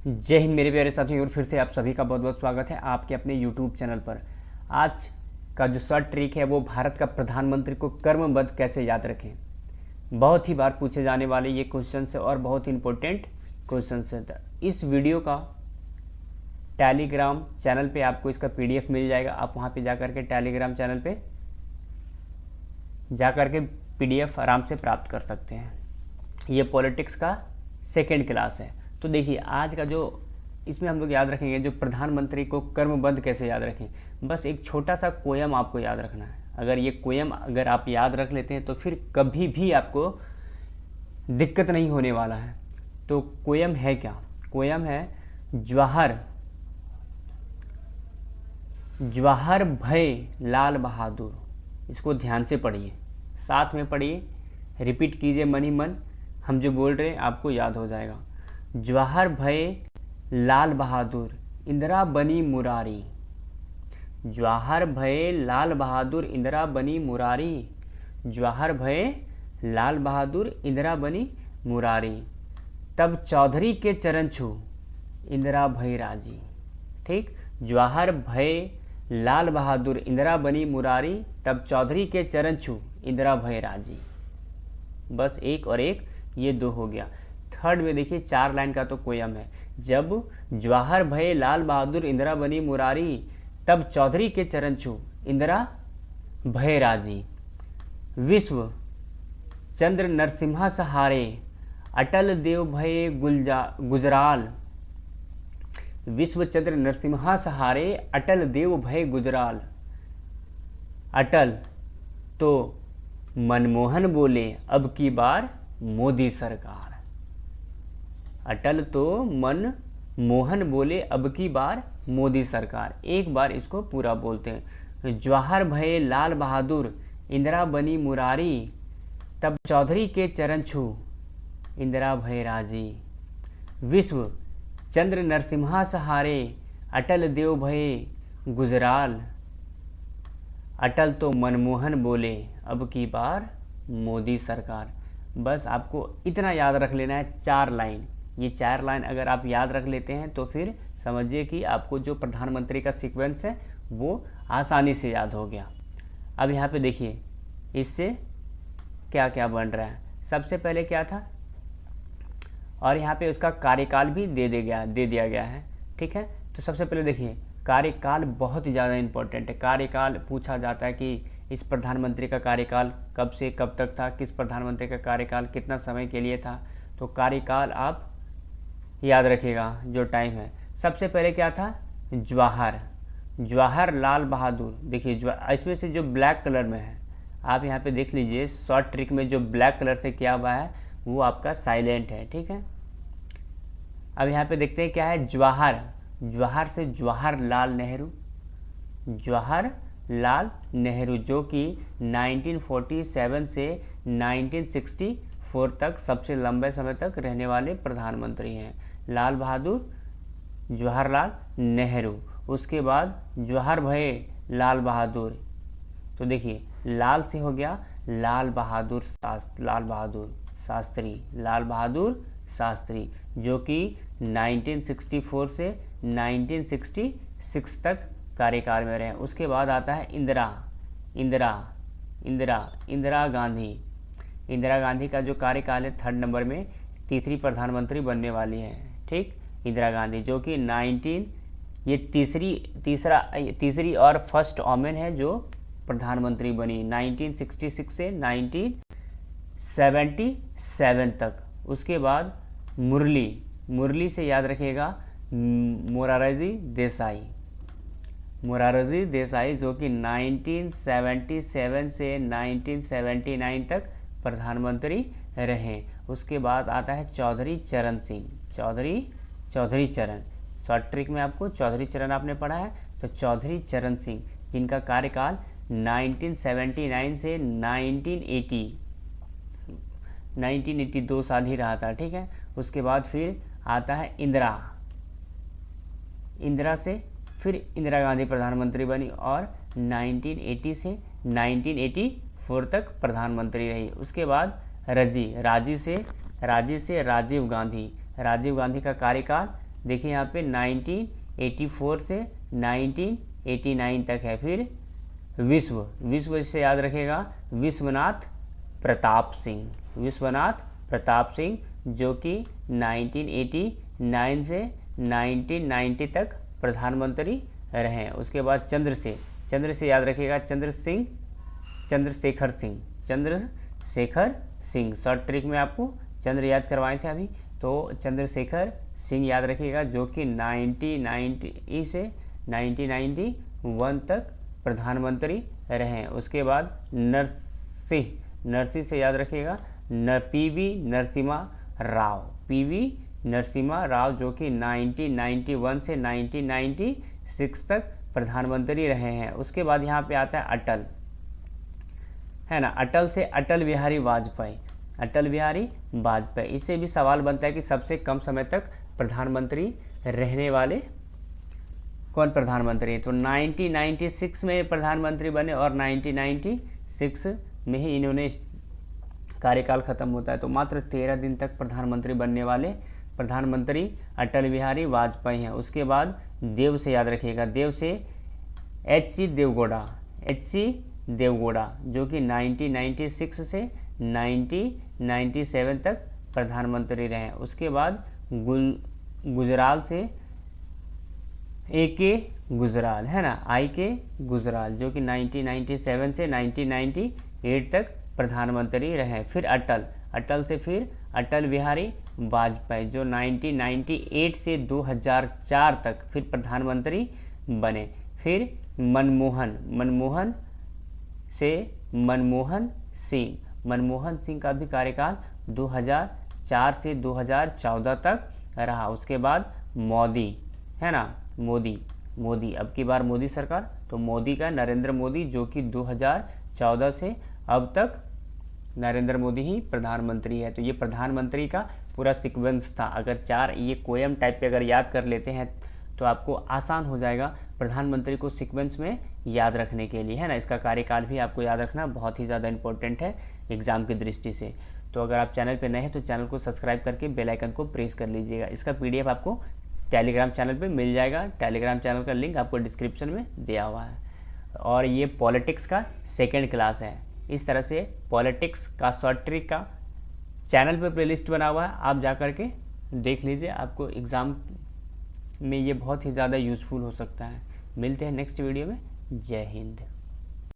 जय हिंद मेरे प्यारे साथियों, और फिर से आप सभी का बहुत बहुत स्वागत है आपके अपने YouTube चैनल पर। आज का जो शॉर्ट ट्रिक है वो भारत का प्रधानमंत्री को कर्मबद्ध कैसे याद रखें। बहुत ही बार पूछे जाने वाले ये क्वेश्चन है और बहुत ही इंपॉर्टेंट क्वेश्चन है। इस वीडियो का टेलीग्राम चैनल पे आपको इसका PDF मिल जाएगा। आप वहाँ पे जा कर के टेलीग्राम चैनल पे जा कर के PDF आराम से प्राप्त कर सकते हैं। ये पॉलिटिक्स का सेकेंड क्लास है। तो देखिए आज का जो इसमें हम लोग याद रखेंगे जो प्रधानमंत्री को कर्मबद्ध कैसे याद रखें। बस एक छोटा सा पोयम आपको याद रखना है। अगर ये पोयम अगर आप याद रख लेते हैं तो फिर कभी भी आपको दिक्कत नहीं होने वाला है। तो पोयम है क्या? पोयम है जवाहर जवाहर भय लाल बहादुर। इसको ध्यान से पढ़िए, साथ में पढ़िए, रिपीट कीजिए मन ही मन। हम जो बोल रहे हैं आपको याद हो जाएगा। जवाहर भय लाल बहादुर इंदिरा बनी मुरारी। जवाहर भय लाल बहादुर इंदिरा बनी मुरारी। जवाहर भय लाल बहादुर इंदिरा बनी मुरारी। तब चौधरी के चरण छू इंदिरा भय राजी। ठीक, जवाहर भय लाल बहादुर इंदिरा बनी मुरारी, तब चौधरी के चरण छू इंदिरा भय राजी। बस एक और एक, ये दो हो गया। थर्ड में देखिए 4 लाइन का तो पोयम है। जब जवाहर भय लाल बहादुर इंदिरा बनी मुरारी, तब चौधरी के चरण छू इंदिरा भय राजी। विश्व चंद्र नरसिम्हा सहारे अटल देव भय गुजराल। विश्व चंद्र नरसिम्हा सहारे अटल देव भय गुजराल। अटल तो मनमोहन बोले अब की बार मोदी सरकार। अटल तो मनमोहन बोले अब की बार मोदी सरकार। एक बार इसको पूरा बोलते हैं। जवाहर भय लाल बहादुर इंदिरा बनी मुरारी, तब चौधरी के चरण छू इंदिरा भय राजी। विश्व चंद्र नरसिम्हा सहारे अटल देव भय गुजराल। अटल तो मनमोहन बोले अब की बार मोदी सरकार। बस आपको इतना याद रख लेना है, 4 लाइन। ये 4 लाइन अगर आप याद रख लेते हैं तो फिर समझिए कि आपको जो प्रधानमंत्री का सीक्वेंस है वो आसानी से याद हो गया। अब यहाँ पे देखिए इससे क्या क्या बन रहा है। सबसे पहले क्या था, और यहाँ पे उसका कार्यकाल भी दे दिया गया है। ठीक है, तो सबसे पहले देखिए कार्यकाल बहुत ही ज़्यादा इम्पोर्टेंट है। कार्यकाल पूछा जाता है कि इस प्रधानमंत्री का कार्यकाल कब से कब तक था, किस प्रधानमंत्री का कार्यकाल कितना समय के लिए था। तो कार्यकाल आप याद रखिएगा जो टाइम है। सबसे पहले क्या था, जवाहर लाल बहादुर। देखिए इसमें से जो ब्लैक कलर में है आप यहाँ पे देख लीजिए, शॉर्ट ट्रिक में जो ब्लैक कलर से किया हुआ है वो आपका साइलेंट है। ठीक है, अब यहाँ पे देखते हैं क्या है। जवाहर से जवाहर लाल नेहरू। जवाहर लाल नेहरू जो कि 1947 से 1964 तक सबसे लंबे समय तक रहने वाले प्रधानमंत्री हैं। लाल बहादुर जवाहरलाल नेहरू। उसके बाद जवाहर भय लाल बहादुर। तो देखिए लाल से हो गया लाल बहादुर शास्त्री जो कि 1964 से 1966 तक कार्यकाल में रहे। उसके बाद आता है इंदिरा गांधी का जो कार्यकाल है 3rd नंबर में, तीसरी प्रधानमंत्री बनने वाली है। ठीक, इंदिरा गांधी जो कि तीसरी और फर्स्ट वोमेन है जो प्रधानमंत्री बनी 1966 से 1977 तक। उसके बाद मुरली से याद रखिएगा मोरारजी देसाई जो कि 1977 से 1979 तक प्रधानमंत्री रहे। उसके बाद आता है चौधरी चरण। शॉर्ट ट्रिक में आपको चौधरी चरण आपने पढ़ा है, तो चौधरी चरण सिंह जिनका कार्यकाल 1979 से 1980 2 साल ही रहा था। ठीक है, उसके बाद फिर आता है इंदिरा से फिर इंदिरा गांधी प्रधानमंत्री बनी और 1980 से 1984 तक प्रधानमंत्री रही। उसके बाद राजी से राजीव गांधी का कार्यकाल देखिए यहाँ पे 1984 से 1989 तक है। फिर विश्व से याद रखेगा विश्वनाथ प्रताप सिंह, विश्वनाथ प्रताप सिंह जो कि 1989 से 1990 तक प्रधानमंत्री रहे हैं। उसके बाद चंद्र से याद रखिएगा चंद्रशेखर सिंह, शॉर्ट ट्रिक में आपको चंद्र याद करवाए थे अभी, तो चंद्रशेखर सिंह याद रखिएगा जो कि 1990 से 1991 तक प्रधानमंत्री रहे हैं। उसके बाद नरसिंह से याद रखिएगा पीवी नरसिम्हा राव जो कि 1991 से 1996 तक प्रधानमंत्री रहे हैं। उसके बाद यहाँ पे आता है अटल, है ना, अटल से अटल बिहारी वाजपेयी। इससे भी सवाल बनता है कि सबसे कम समय तक प्रधानमंत्री रहने वाले कौन प्रधानमंत्री है, तो 1996 में प्रधानमंत्री बने और 1996 में ही इन्होंने कार्यकाल खत्म होता है। तो मात्र 13 दिन तक प्रधानमंत्री बनने वाले प्रधानमंत्री अटल बिहारी वाजपेयी हैं। उसके बाद देव से याद रखिएगा, देव से एच.सी. देवगौड़ा जो कि 1996 से 1997 तक प्रधानमंत्री रहे। उसके बाद गुजराल से A.K. गुजराल, है ना, I.K. गुजराल जो कि 1997 से 1998 तक प्रधानमंत्री रहे। फिर अटल से फिर अटल बिहारी वाजपेयी जो 1998 से 2004 तक फिर प्रधानमंत्री बने। फिर मनमोहन से मनमोहन सिंह का भी कार्यकाल 2004 से 2014 तक रहा। उसके बाद मोदी, है ना, मोदी अब की बार मोदी सरकार, तो मोदी का नरेंद्र मोदी जो कि 2014 से अब तक नरेंद्र मोदी ही प्रधानमंत्री है। तो ये प्रधानमंत्री का पूरा सीक्वेंस था। अगर 4 ये पोएम टाइप पे अगर याद कर लेते हैं तो आपको आसान हो जाएगा प्रधानमंत्री को सीक्वेंस में याद रखने के लिए, है ना। इसका कार्यकाल भी आपको याद रखना बहुत ही ज़्यादा इंपॉर्टेंट है एग्जाम की दृष्टि से। तो अगर आप चैनल पे नए हैं तो चैनल को सब्सक्राइब करके बेल आइकन को प्रेस कर लीजिएगा। इसका PDF आपको टेलीग्राम चैनल पे मिल जाएगा। टेलीग्राम चैनल का लिंक आपको डिस्क्रिप्शन में दिया हुआ है। और ये पॉलिटिक्स का 2nd क्लास है। इस तरह से पॉलिटिक्स का शॉर्ट ट्रिक का चैनल पे प्लेलिस्ट बना हुआ है, आप जा कर के देख लीजिए, आपको एग्ज़ाम में ये बहुत ही ज़्यादा यूज़फुल हो सकता है। मिलते हैं नेक्स्ट वीडियो में। जय हिंद।